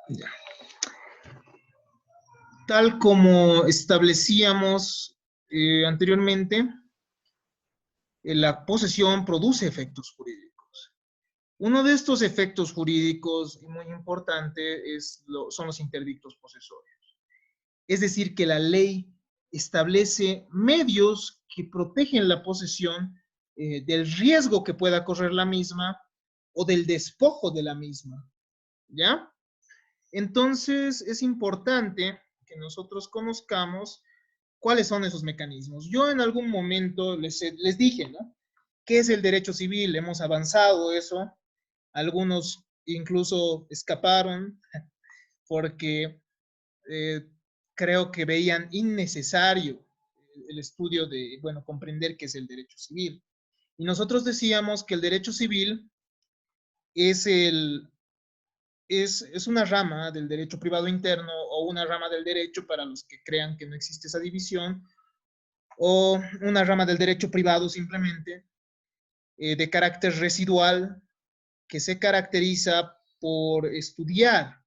Ya. Tal como establecíamos anteriormente, la posesión produce efectos jurídicos. Uno de estos efectos jurídicos muy importante son los interdictos posesorios. Es decir, que la ley establece medios que protegen la posesión del riesgo que pueda correr la misma o del despojo de la misma. ¿Ya? Entonces, es importante que nosotros conozcamos cuáles son esos mecanismos. Yo en algún momento les dije, ¿no? ¿Qué es el derecho civil? Hemos avanzado eso. Algunos incluso escaparon porque creo que veían innecesario el estudio de, bueno, comprender qué es el derecho civil. Y nosotros decíamos que el derecho civil es una rama del derecho privado interno o una rama del derecho para los que crean que no existe esa división, o una rama del derecho privado simplemente, de carácter residual, que se caracteriza por estudiar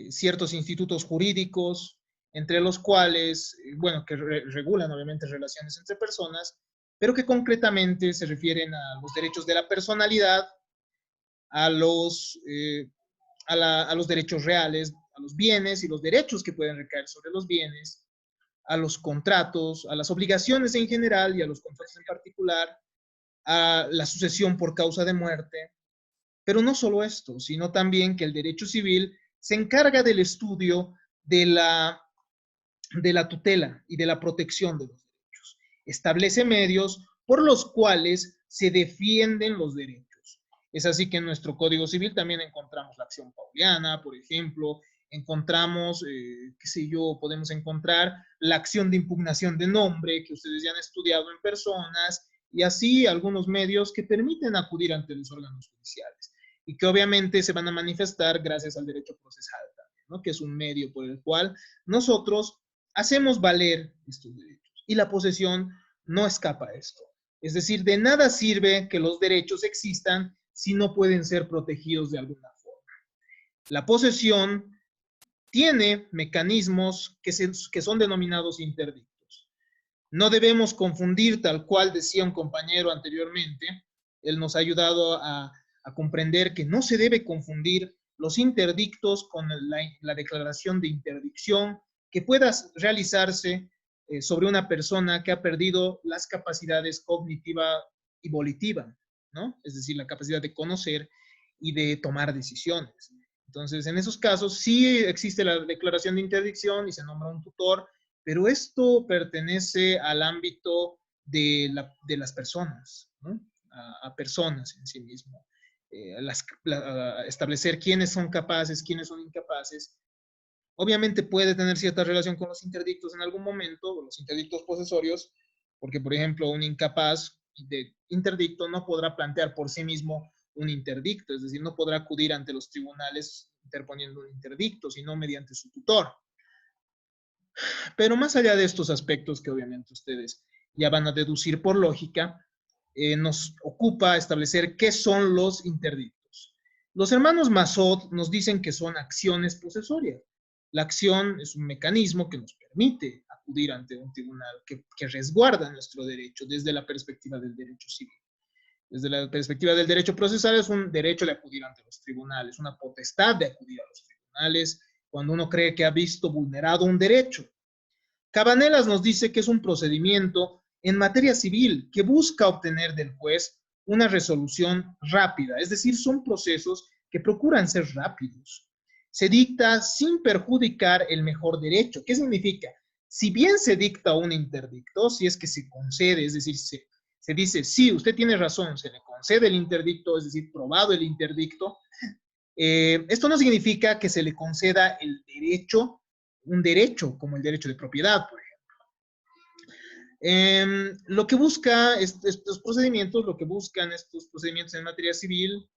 ciertos institutos jurídicos, entre los cuales, bueno, que regulan obviamente relaciones entre personas, pero que concretamente se refieren a los derechos de la personalidad, a los derechos reales, a los bienes y los derechos que pueden recaer sobre los bienes, a los contratos, a las obligaciones en general y a los contratos en particular, a la sucesión por causa de muerte. Pero no solo esto, sino también que el derecho civil se encarga del estudio de la tutela y de la protección de los derechos. Establece medios por los cuales se defienden los derechos. Es así que en nuestro Código Civil también encontramos la acción pauliana, por ejemplo, encontramos, qué sé yo, podemos encontrar la acción de impugnación de nombre que ustedes ya han estudiado en personas, y así algunos medios que permiten acudir ante los órganos judiciales y que obviamente se van a manifestar gracias al derecho procesal también, ¿no? Que es un medio por el cual nosotros hacemos valer estos derechos. Y la posesión no escapa a esto. Es decir, de nada sirve que los derechos existan si no pueden ser protegidos de alguna forma. La posesión tiene mecanismos que son denominados interdictos. No debemos confundir, tal cual decía un compañero anteriormente, él nos ha ayudado a comprender que no se debe confundir los interdictos con la declaración de interdicción que pueda realizarse sobre una persona que ha perdido las capacidades cognitiva y volitiva, ¿no? Es decir, la capacidad de conocer y de tomar decisiones. Entonces, en esos casos sí existe la declaración de interdicción y se nombra un tutor, pero esto pertenece al ámbito de las personas, ¿no? A personas en sí mismo. Establecer quiénes son capaces, quiénes son incapaces. Obviamente puede tener cierta relación con los interdictos en algún momento, los interdictos posesorios, porque, por ejemplo, un incapaz de interdicto no podrá plantear por sí mismo un interdicto, es decir, no podrá acudir ante los tribunales interponiendo un interdicto, sino mediante su tutor. Pero más allá de estos aspectos que obviamente ustedes ya van a deducir por lógica, nos ocupa establecer qué son los interdictos. Los hermanos Massot nos dicen que son acciones posesorias. La acción es un mecanismo que nos permite acudir ante un tribunal que resguarda nuestro derecho desde la perspectiva del derecho civil. Desde la perspectiva del derecho procesal es un derecho de acudir ante los tribunales, una potestad de acudir a los tribunales cuando uno cree que ha visto vulnerado un derecho. Cabanelas nos dice que es un procedimiento en materia civil que busca obtener del juez una resolución rápida, es decir, son procesos que procuran ser rápidos. Se dicta sin perjudicar el mejor derecho. ¿Qué significa? Si bien se dicta un interdicto, si es que se concede, es decir, se dice, sí, usted tiene razón, se le concede el interdicto, es decir, probado el interdicto, esto no significa que se le conceda el derecho, un derecho como el derecho de propiedad, por ejemplo. Lo que busca estos procedimientos, lo que buscan estos procedimientos en materia civil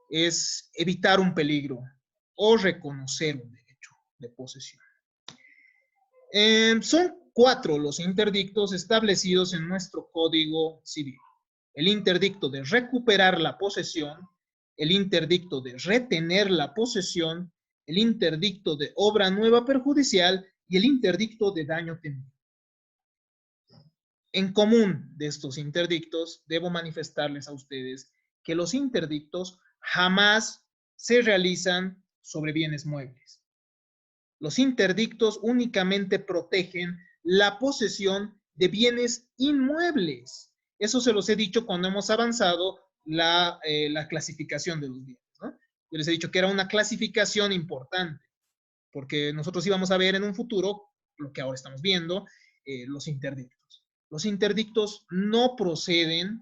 es evitar un peligro o reconocer un derecho de posesión. Son 4 los interdictos establecidos en nuestro Código Civil. El interdicto de recuperar la posesión, el interdicto de retener la posesión, el interdicto de obra nueva perjudicial y el interdicto de daño temido. En común de estos interdictos, debo manifestarles a ustedes que los interdictos jamás se realizan sobre bienes muebles. Los interdictos únicamente protegen la posesión de bienes inmuebles. Eso se los he dicho cuando hemos avanzado la clasificación de los bienes, ¿no? Yo les he dicho que era una clasificación importante, porque nosotros íbamos a ver en un futuro, lo que ahora estamos viendo, los interdictos. Los interdictos no proceden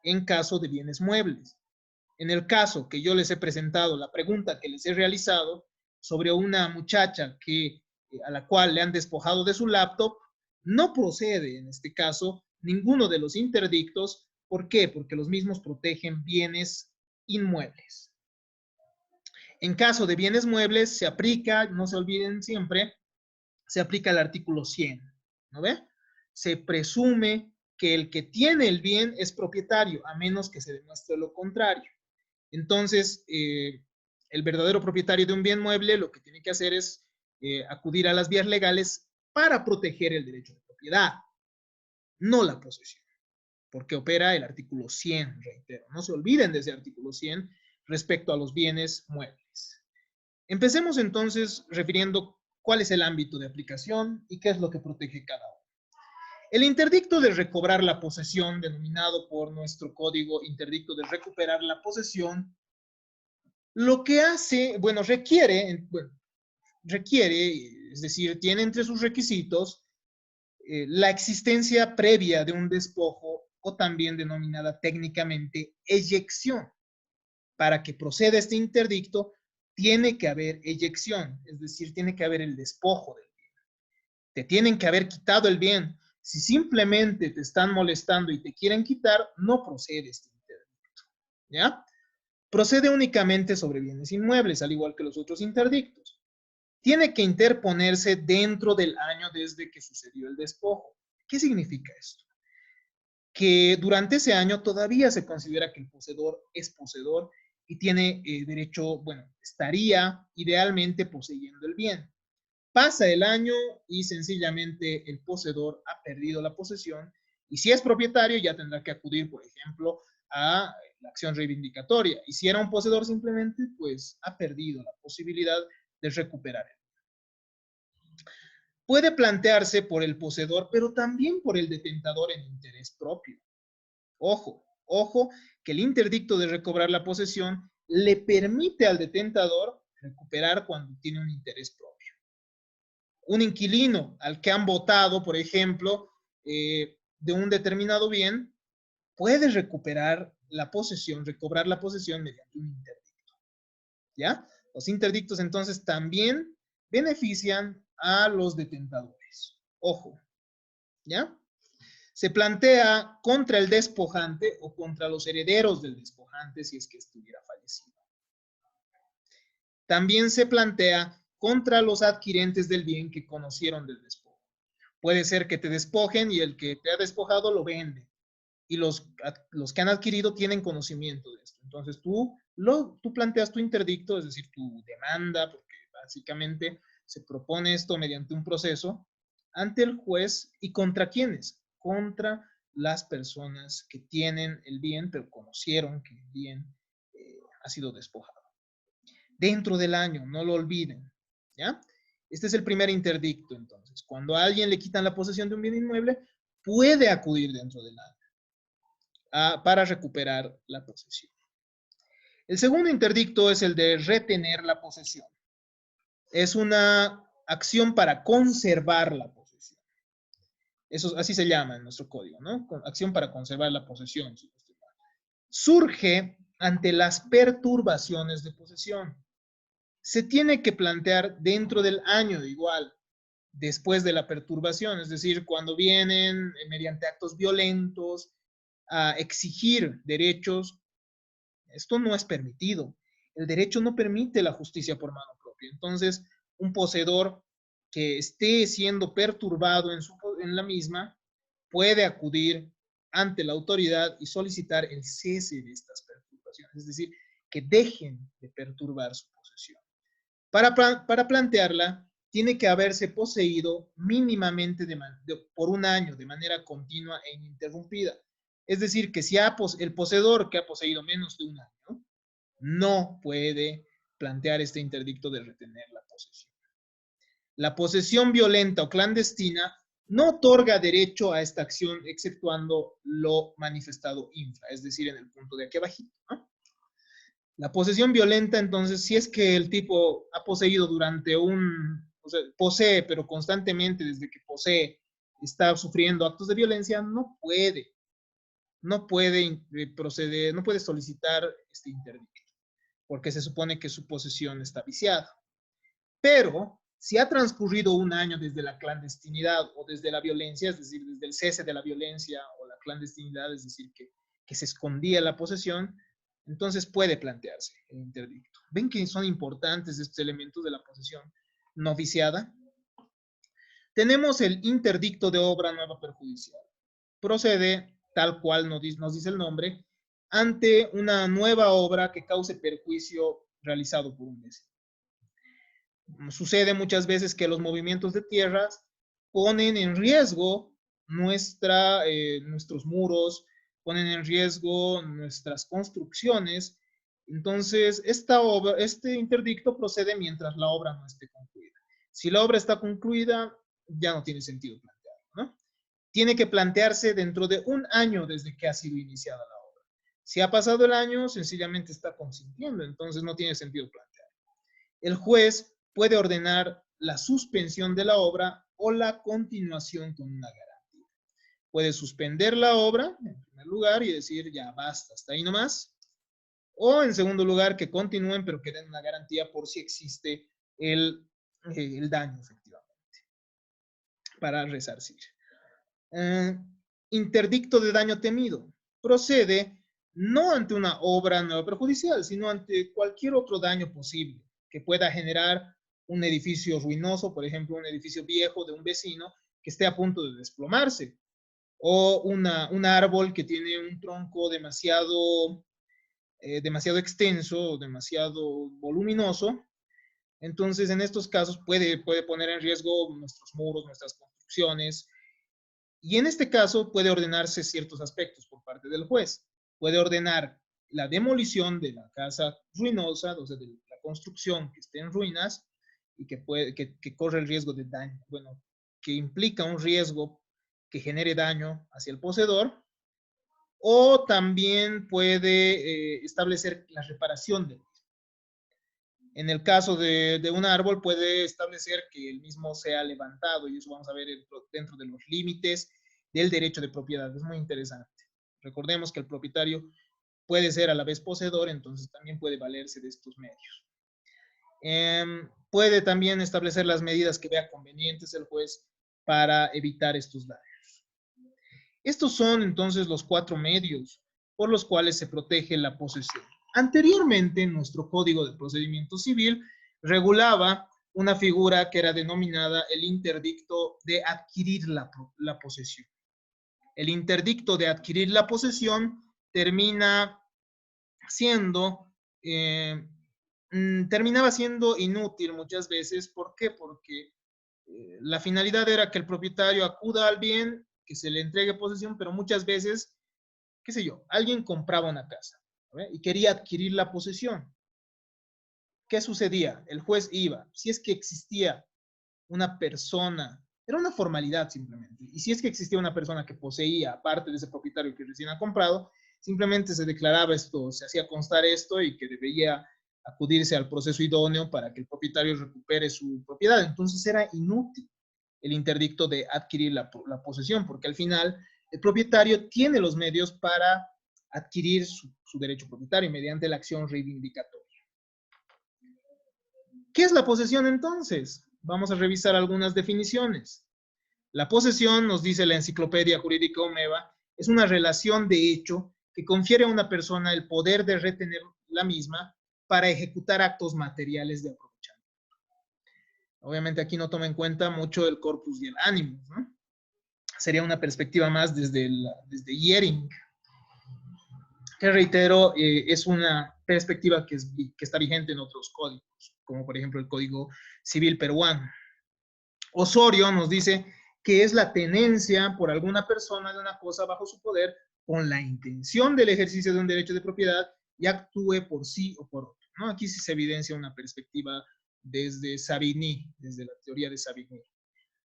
en caso de bienes muebles. En el caso que yo les he presentado, la pregunta que les he realizado sobre una muchacha a la cual le han despojado de su laptop, no procede en este caso ninguno de los interdictos. ¿Por qué? Porque los mismos protegen bienes inmuebles. En caso de bienes muebles se aplica, no se olviden siempre, se aplica el artículo 100, ¿no ve? Se presume que el que tiene el bien es propietario, a menos que se demuestre lo contrario. Entonces, el verdadero propietario de un bien mueble lo que tiene que hacer es acudir a las vías legales para proteger el derecho de propiedad, no la posesión, porque opera el artículo 100, reitero. No se olviden de ese artículo 100 respecto a los bienes muebles. Empecemos entonces refiriendo cuál es el ámbito de aplicación y qué es lo que protege cada uno. El interdicto de recobrar la posesión, denominado por nuestro código interdicto de recuperar la posesión, lo que hace, requiere, es decir, tiene entre sus requisitos la existencia previa de un despojo o también denominada técnicamente eyección. Para que proceda este interdicto, tiene que haber eyección, es decir, tiene que haber el despojo del bien. Te tienen que haber quitado el bien. Si simplemente te están molestando y te quieren quitar, no procede este interdicto, ¿ya? Procede únicamente sobre bienes inmuebles, al igual que los otros interdictos. Tiene que interponerse dentro del año desde que sucedió el despojo. ¿Qué significa esto? Que durante ese año todavía se considera que el poseedor es poseedor y tiene derecho, estaría idealmente poseyendo el bien. Pasa el año y sencillamente el poseedor ha perdido la posesión y si es propietario ya tendrá que acudir, por ejemplo, a la acción reivindicatoria. Y si era un poseedor simplemente, pues ha perdido la posibilidad de recuperar el bien. Puede plantearse por el poseedor, pero también por el detentador en interés propio. Ojo, que el interdicto de recobrar la posesión le permite al detentador recuperar cuando tiene un interés propio. Un inquilino al que han votado, por ejemplo, de un determinado bien, puede recuperar la posesión, recobrar la posesión mediante un interdicto. ¿Ya? Los interdictos entonces también benefician a los detentadores. Ojo, ¿ya? Se plantea contra el despojante o contra los herederos del despojante si es que estuviera fallecido. También se plantea contra los adquirentes del bien que conocieron del despojo. Puede ser que te despojen y el que te ha despojado lo vende. Y los que han adquirido tienen conocimiento de esto. Entonces tú planteas tu interdicto, es decir, tu demanda, porque básicamente se propone esto mediante un proceso ante el juez. ¿Y contra quiénes? Contra las personas que tienen el bien, pero conocieron que el bien ha sido despojado. Dentro del año, no lo olviden, ¿ya? Este es el primer interdicto, entonces. Cuando a alguien le quitan la posesión de un bien inmueble, puede acudir dentro del año para recuperar la posesión. El segundo interdicto es el de retener la posesión. Es una acción para conservar la posesión. Eso así se llama en nuestro código, ¿no? Acción para conservar la posesión. Surge ante las perturbaciones de posesión. Se tiene que plantear dentro del año igual, después de la perturbación, es decir, cuando vienen mediante actos violentos a exigir derechos, esto no es permitido. El derecho no permite la justicia por mano propia. Entonces, un poseedor que esté siendo perturbado en la misma puede acudir ante la autoridad y solicitar el cese de estas perturbaciones, es decir, que dejen de perturbar su posesión. Para plantearla, tiene que haberse poseído mínimamente por un año de manera continua e ininterrumpida. Es decir, que si el poseedor que ha poseído menos de un año no puede plantear este interdicto de retener la posesión. La posesión violenta o clandestina no otorga derecho a esta acción exceptuando lo manifestado infra, es decir, en el punto de aquí abajito, ¿no? La posesión violenta, entonces, si es que el tipo ha poseído o sea, posee, pero constantemente desde que posee está sufriendo actos de violencia, no puede proceder, no puede solicitar este interdicto, porque se supone que su posesión está viciada. Pero si ha transcurrido un año desde la clandestinidad o desde la violencia, es decir, desde el cese de la violencia o la clandestinidad, es decir, que se escondía la posesión, entonces puede plantearse el interdicto. ¿Ven que son importantes estos elementos de la posesión no viciada? Tenemos el interdicto de obra nueva perjudicial. Procede, tal cual nos dice el nombre, ante una nueva obra que cause perjuicio realizado por un vecino. Sucede muchas veces que los movimientos de tierras ponen en riesgo nuestros muros, ponen en riesgo nuestras construcciones. Entonces, este interdicto procede mientras la obra no esté concluida. Si la obra está concluida, ya no tiene sentido plantearlo, ¿no? Tiene que plantearse dentro de un año desde que ha sido iniciada la obra. Si ha pasado el año, sencillamente está consintiendo, entonces no tiene sentido plantearlo. El juez puede ordenar la suspensión de la obra o la continuación con una garantía. Puede suspender la obra, en primer lugar, y decir, ya basta, hasta ahí nomás. O, en segundo lugar, que continúen, pero que den una garantía por si existe el daño, efectivamente, para resarcir. Interdicto de daño temido. Procede no ante una obra nueva perjudicial, sino ante cualquier otro daño posible que pueda generar un edificio ruinoso, por ejemplo, un edificio viejo de un vecino que esté a punto de desplomarse, o un árbol que tiene un tronco demasiado extenso, demasiado voluminoso. Entonces, en estos casos puede poner en riesgo nuestros muros, nuestras construcciones, y en este caso puede ordenarse ciertos aspectos por parte del juez. Puede ordenar la demolición de la casa ruinosa, o sea, de la construcción que esté en ruinas y que corre el riesgo de daño, bueno, que implica un riesgo que genere daño hacia el poseedor, o también puede establecer la reparación del mismo. En el caso de un árbol puede establecer que el mismo sea levantado, y eso vamos a ver dentro de los límites del derecho de propiedad. Es muy interesante. Recordemos que el propietario puede ser a la vez poseedor, entonces también puede valerse de estos medios. Puede también establecer las medidas que vea convenientes el juez para evitar estos daños. Estos son entonces los 4 medios por los cuales se protege la posesión. Anteriormente, nuestro Código de Procedimiento Civil regulaba una figura que era denominada el interdicto de adquirir la posesión. El interdicto de adquirir la posesión terminaba siendo inútil muchas veces. ¿Por qué? Porque la finalidad era que el propietario acuda al bien, que se le entregue posesión, pero muchas veces, qué sé yo, alguien compraba una casa, ¿ve? Y quería adquirir la posesión. ¿Qué sucedía? El juez iba, si es que existía una persona, era una formalidad simplemente, y si es que existía una persona que poseía, aparte de ese propietario que recién ha comprado, simplemente se declaraba esto, se hacía constar esto y que debía acudirse al proceso idóneo para que el propietario recupere su propiedad. Entonces era inútil el interdicto de adquirir la posesión, porque al final el propietario tiene los medios para adquirir su derecho propietario mediante la acción reivindicatoria. ¿Qué es la posesión entonces? Vamos a revisar algunas definiciones. La posesión, nos dice la Enciclopedia Jurídica Omeva, es una relación de hecho que confiere a una persona el poder de retener la misma para ejecutar actos materiales de aprovechamiento. Obviamente aquí no toma en cuenta mucho el corpus y el animus, ¿no? Sería una perspectiva más desde Jhering, que reitero, es una perspectiva que está vigente en otros códigos. como por ejemplo el Código Civil peruano. Osorio nos dice que es la tenencia por alguna persona de una cosa bajo su poder con la intención del ejercicio de un derecho de propiedad y actúe por sí o por otro, ¿no? Aquí sí se evidencia una perspectiva desde Savigny, desde la teoría de Savigny.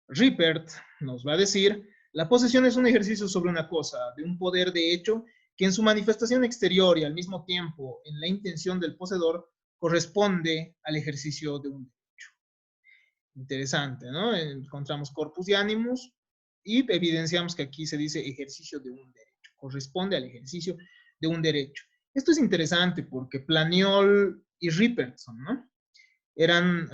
Rippert nos va a decir, la posesión es un ejercicio sobre una cosa, de un poder de hecho que en su manifestación exterior y al mismo tiempo en la intención del poseedor corresponde al ejercicio de un derecho. Interesante, ¿no? Encontramos corpus y animus y evidenciamos que aquí se dice ejercicio de un derecho, corresponde al ejercicio de un derecho. Esto es interesante porque Planiol y Rippertson, ¿no? Eran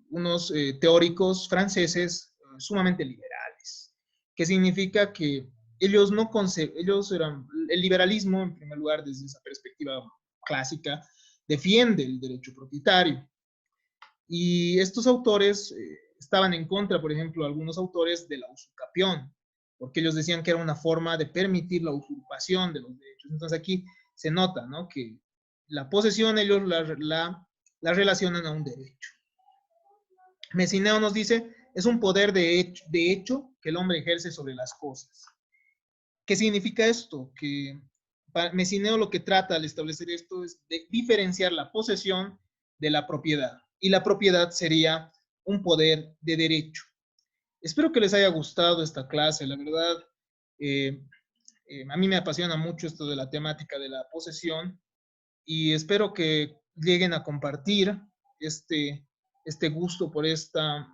unos teóricos franceses sumamente liberales, que significa que ellos no ellos eran, el liberalismo, en primer lugar, desde esa perspectiva clásica, defiende el derecho propietario. Y estos autores estaban en contra, por ejemplo, algunos autores de la usurpación, porque ellos decían que era una forma de permitir la usurpación de los derechos. Entonces aquí se nota, ¿no? Que la posesión ellos la relacionan a un derecho. Messineo nos dice, es un poder de hecho que el hombre ejerce sobre las cosas. ¿Qué significa esto? Que Messineo lo que trata al establecer esto es de diferenciar la posesión de la propiedad. Y la propiedad sería un poder de derecho. Espero que les haya gustado esta clase. La verdad, a mí me apasiona mucho esto de la temática de la posesión y espero que lleguen a compartir este gusto por esta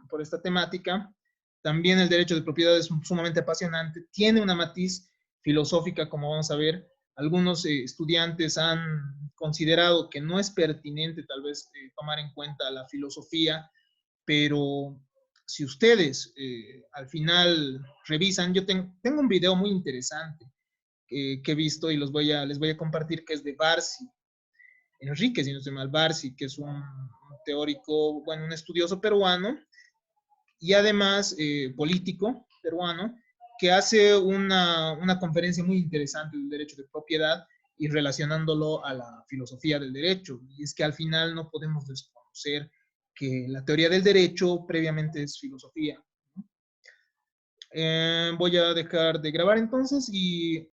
temática. También el derecho de propiedad es sumamente apasionante, tiene una matiz filosófica, como vamos a ver. Algunos estudiantes han considerado que no es pertinente tal vez tomar en cuenta la filosofía, pero si ustedes al final revisan, yo tengo un video muy interesante que he visto y les voy a compartir, que es de Barsi, Enrique, si no estoy mal, Barsi, que es un teórico, bueno, un estudioso peruano y además político peruano, que hace una conferencia muy interesante del derecho de propiedad y relacionándolo a la filosofía del derecho. Y es que al final no podemos desconocer que la teoría del derecho previamente es filosofía. Voy a dejar de grabar entonces y